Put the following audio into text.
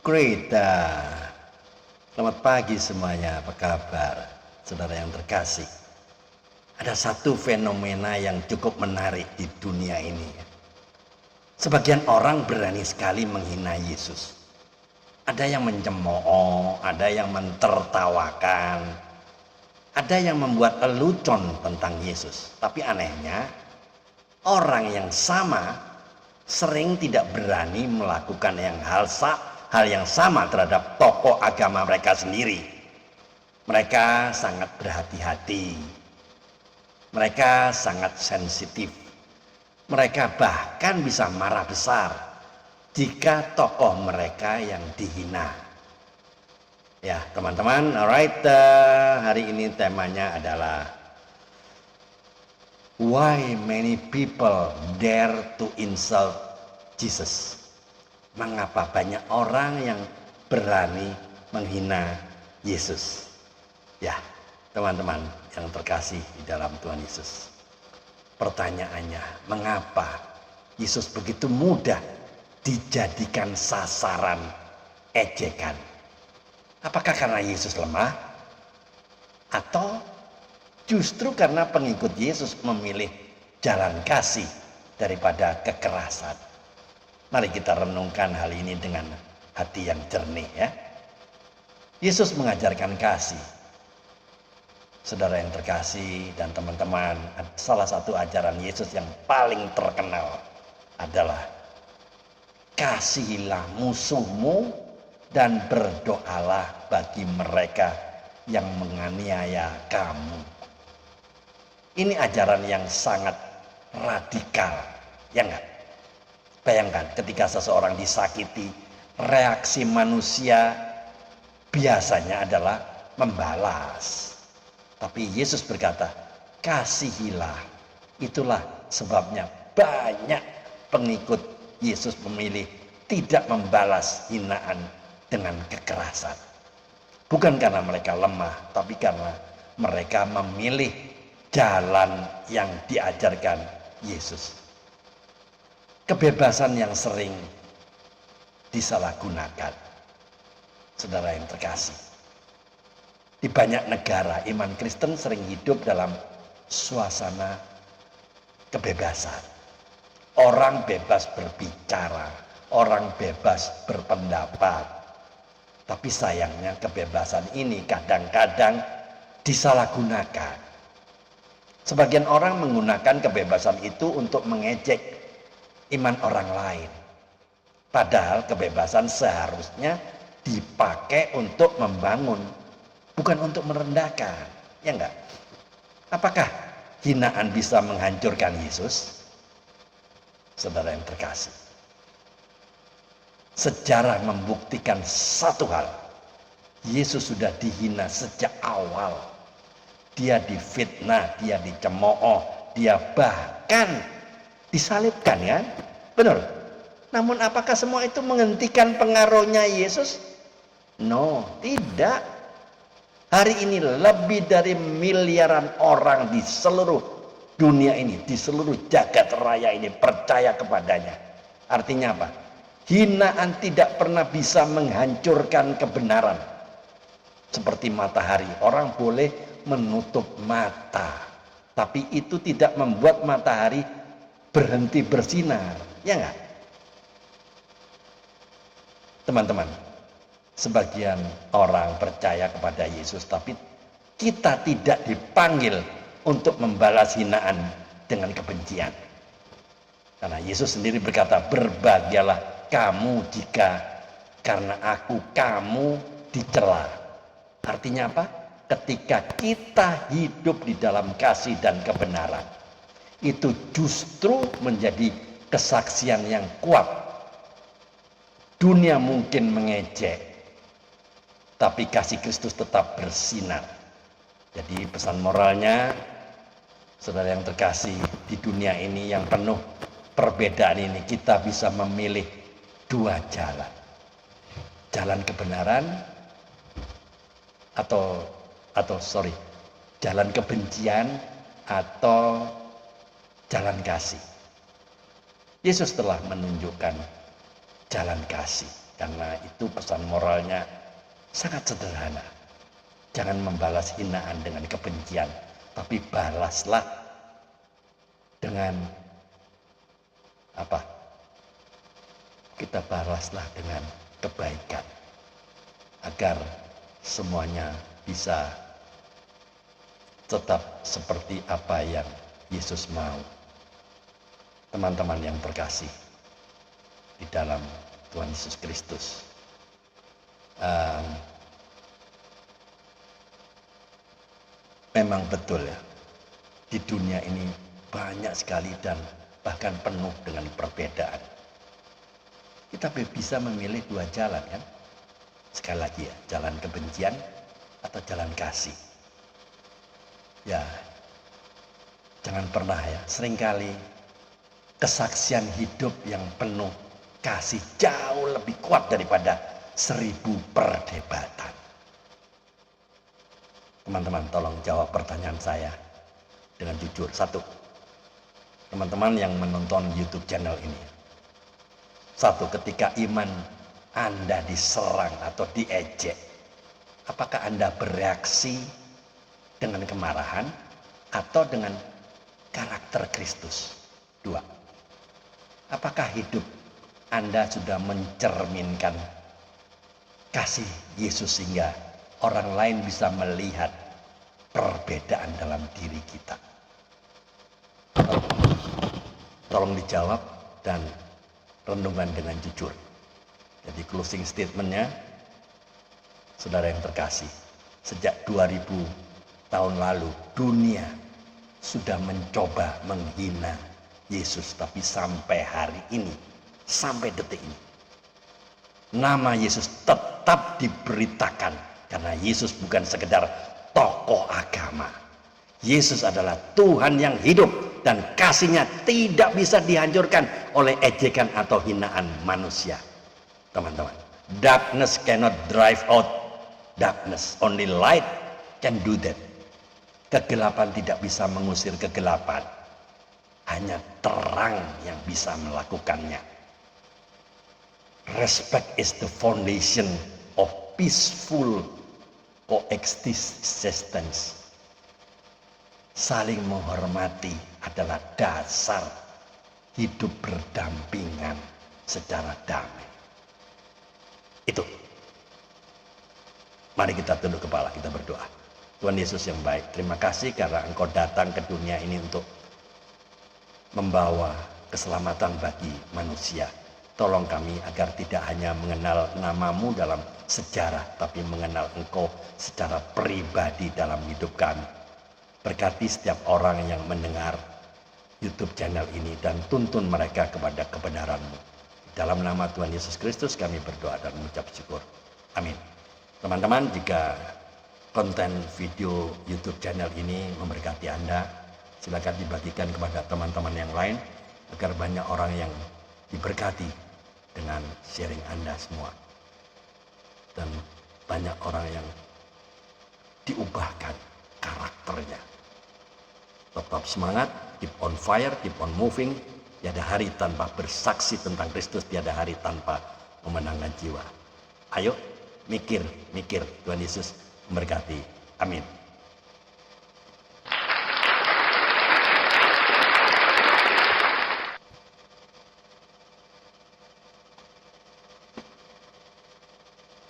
Great. Selamat pagi semuanya, apa kabar? Saudara yang terkasih, ada satu fenomena yang cukup menarik di dunia ini. Sebagian orang berani sekali menghina Yesus. Ada yang mencemooh, ada yang mentertawakan, ada yang membuat lelucon tentang Yesus. Tapi anehnya, orang yang sama sering tidak berani melakukan hal yang sama terhadap tokoh agama mereka sendiri. Mereka sangat berhati-hati, mereka sangat sensitif, mereka bahkan bisa marah besar jika tokoh mereka yang dihina. Ya teman-teman, alright, hari ini temanya adalah why many people dare to insult Jesus. Mengapa banyak orang yang berani menghina Yesus? Ya, teman-teman yang terkasih di dalam Tuhan Yesus. Pertanyaannya, mengapa Yesus begitu mudah dijadikan sasaran ejekan? Apakah karena Yesus lemah? Atau justru karena pengikut Yesus memilih jalan kasih daripada kekerasan? Mari kita renungkan hal ini dengan hati yang jernih ya. Yesus mengajarkan kasih. Saudara yang terkasih dan teman-teman, salah satu ajaran Yesus yang paling terkenal adalah kasihilah musuhmu dan berdoalah bagi mereka yang menganiaya kamu. Ini ajaran yang sangat radikal, ya enggak? Bayangkan ketika seseorang disakiti, reaksi manusia biasanya adalah membalas. Tapi Yesus berkata, kasihilah. Itulah sebabnya banyak pengikut Yesus memilih tidak membalas hinaan dengan kekerasan. Bukan karena mereka lemah, tapi karena mereka memilih jalan yang diajarkan Yesus. Kebebasan yang sering disalahgunakan. Saudara yang terkasih, di banyak negara iman Kristen sering hidup dalam suasana kebebasan. Orang bebas berbicara, orang bebas berpendapat. Tapi sayangnya kebebasan ini kadang-kadang disalahgunakan. Sebagian orang menggunakan kebebasan itu untuk mengejek iman orang lain. Padahal kebebasan seharusnya dipakai untuk membangun, bukan untuk merendahkan. Ya enggak? Apakah hinaan bisa menghancurkan Yesus? Saudara yang terkasih, sejarah membuktikan satu hal. Yesus sudah dihina sejak awal. Dia difitnah, dia dicemooh, dia bahkan disalibkan, kan? Benar. Namun apakah semua itu menghentikan pengaruhnya Yesus? No, tidak. Hari ini lebih dari miliaran orang di seluruh dunia ini, di seluruh jagat raya ini percaya kepadanya. Artinya apa? Hinaan tidak pernah bisa menghancurkan kebenaran. Seperti matahari, orang boleh menutup mata, tapi itu tidak membuat matahari berhenti bersinar, ya enggak? Teman-teman, sebagian orang percaya kepada Yesus, tapi kita tidak dipanggil untuk membalas hinaan dengan kebencian. Karena Yesus sendiri berkata, berbahagialah kamu jika karena aku kamu dicela. Artinya apa? Ketika kita hidup di dalam kasih dan kebenaran, itu justru menjadi kesaksian yang kuat. Dunia mungkin mengejek, tapi kasih Kristus tetap bersinar. Jadi pesan moralnya, saudara yang terkasih, di dunia ini yang penuh perbedaan ini, kita bisa memilih dua jalan. Jalan kebenaran jalan kebencian atau jalan kasih. Yesus telah menunjukkan jalan kasih. Karena itu pesan moralnya sangat sederhana. Jangan membalas hinaan dengan kebencian, tapi balaslah dengan apa? Kita balaslah dengan kebaikan agar semuanya bisa tetap seperti apa yang Yesus mau. Teman-teman yang terkasih di dalam Tuhan Yesus Kristus, memang betul ya, di dunia ini banyak sekali dan bahkan penuh dengan perbedaan. Kita bisa memilih dua jalan kan. Sekali lagi ya, jalan kebencian atau jalan kasih. Ya, jangan pernah ya, seringkali kesaksian hidup yang penuh kasih jauh lebih kuat daripada 1000 perdebatan. Teman-teman tolong jawab pertanyaan saya dengan jujur. Satu, teman-teman yang menonton YouTube channel ini. Satu, ketika iman Anda diserang atau diejek, apakah Anda bereaksi dengan kemarahan atau dengan karakter Kristus? Dua, apakah hidup Anda sudah mencerminkan kasih Yesus sehingga orang lain bisa melihat perbedaan dalam diri kita? Tolong dijawab dan renungan dengan jujur. Jadi closing statementnya, saudara yang terkasih, sejak 2000 tahun lalu dunia sudah mencoba menghina Yesus, tapi sampai hari ini, sampai detik ini, nama Yesus tetap diberitakan karena Yesus bukan sekedar tokoh agama. Yesus adalah Tuhan yang hidup dan kasih-Nya tidak bisa dihancurkan oleh ejekan atau hinaan manusia. Teman-teman, darkness cannot drive out darkness, only light can do that. Kegelapan tidak bisa mengusir kegelapan, hanya terang yang bisa melakukannya. Respect is the foundation of peaceful coexistence. Saling menghormati adalah dasar hidup berdampingan secara damai. Itu. Mari kita tunduk kepala, kita berdoa. Tuhan Yesus yang baik, terima kasih karena Engkau datang ke dunia ini untuk membawa keselamatan bagi manusia. Tolong kami agar tidak hanya mengenal nama-Mu dalam sejarah, tapi mengenal Engkau secara pribadi dalam hidup kami. Berkati setiap orang yang mendengar YouTube channel ini dan tuntun mereka kepada kebenaran-Mu. Dalam nama Tuhan Yesus Kristus kami berdoa dan mengucap syukur. Amin. Teman-teman, jika konten video YouTube channel ini memberkati Anda, silakan dibagikan kepada teman-teman yang lain agar banyak orang yang diberkati dengan sharing Anda semua. Dan banyak orang yang diubahkan karakternya. Tetap semangat, keep on fire, keep on moving. Tiada hari tanpa bersaksi tentang Kristus, tiada hari tanpa memenangkan jiwa. Ayo, mikir, Tuhan Yesus memberkati. Amin.